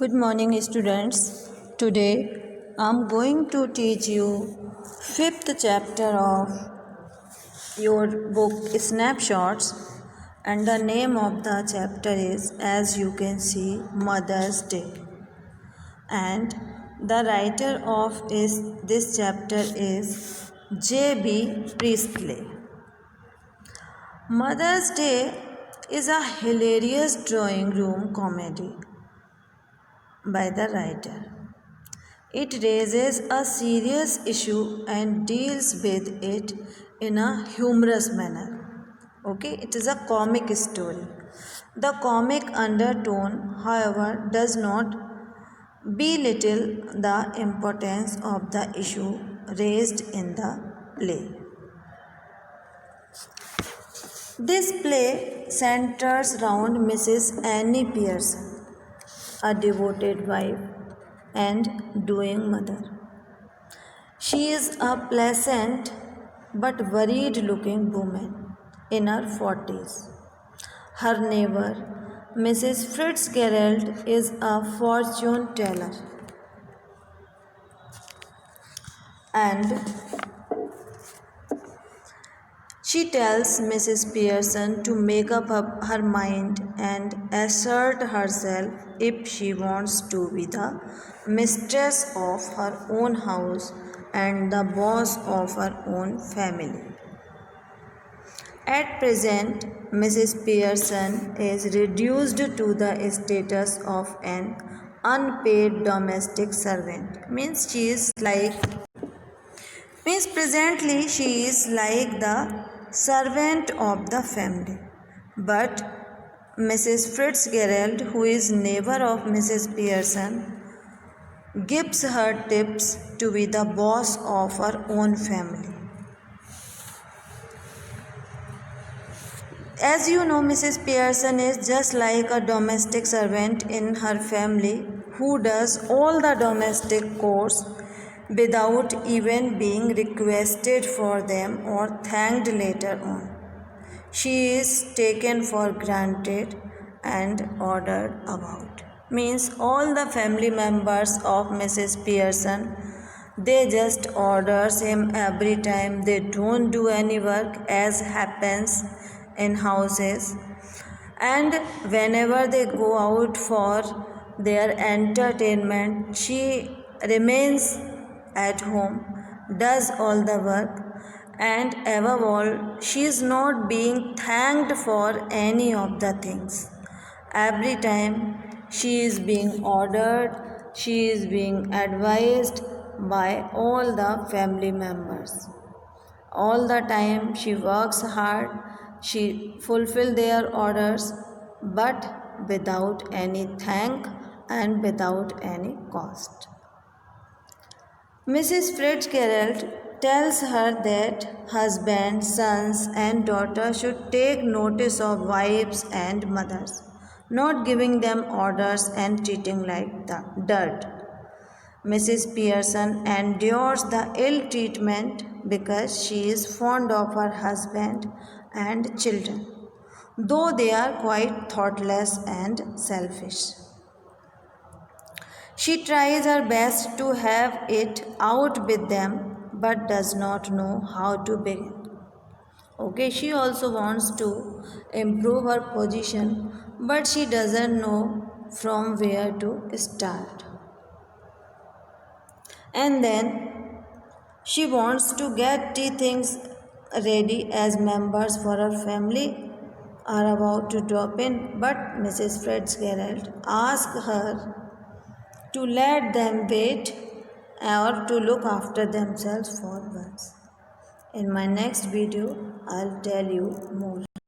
Good morning, students. Today I'm going to teach you fifth chapter of your book Snapshots, and the name of the chapter is, as you can see, Mother's Day. And the writer of this chapter is J.B. Priestley. Mother's Day is a hilarious drawing room comedy by the writer. It raises a serious issue and deals with it in a humorous manner. Okay, it is a comic story. The comic undertone, however, does not belittle the importance of the issue raised in the play. This play centers around Mrs. Annie Pearson, a devoted wife and doing mother. She is a pleasant but worried looking woman in her 40s. Her neighbor, Mrs. Fitzgerald, is a fortune teller, and she tells Mrs. Pearson to make up her mind and assert herself if she wants to be the mistress of her own house and the boss of her own family. At present, Mrs. Pearson is reduced to the status of an unpaid domestic servant. Presently she is like the servant of the family. But Mrs. Fitzgerald, who is neighbor of Mrs. Pearson, gives her tips to be the boss of her own family. As you know, Mrs. Pearson is just like a domestic servant in her family who does all the domestic chores without even being requested for them or thanked later on. She is taken for granted and ordered about. Means all the family members of Mrs. Pearson, they just orders him every time. They don't do any work, as happens in houses, and whenever they go out for their entertainment, she remains at home, does all the work, and above all, she is not being thanked for any of the things. Every time she is being ordered, she is being advised by all the family members. All the time she works hard, she fulfills their orders, but without any thank and without any cost. Mrs. Fitzgerald tells her that husbands, sons, and daughters should take notice of wives and mothers, not giving them orders and treating like the dirt. Mrs. Pearson endures the ill treatment because she is fond of her husband and children, though they are quite thoughtless and selfish. She tries her best to have it out with them but does not know how to begin. Okay, she also wants to improve her position, but she doesn't know from where to start. And then she wants to get tea things ready as members for her family are about to drop in, but Mrs. Fitzgerald asks her to let them wait or to look after themselves for once. In my next video, I'll tell you more.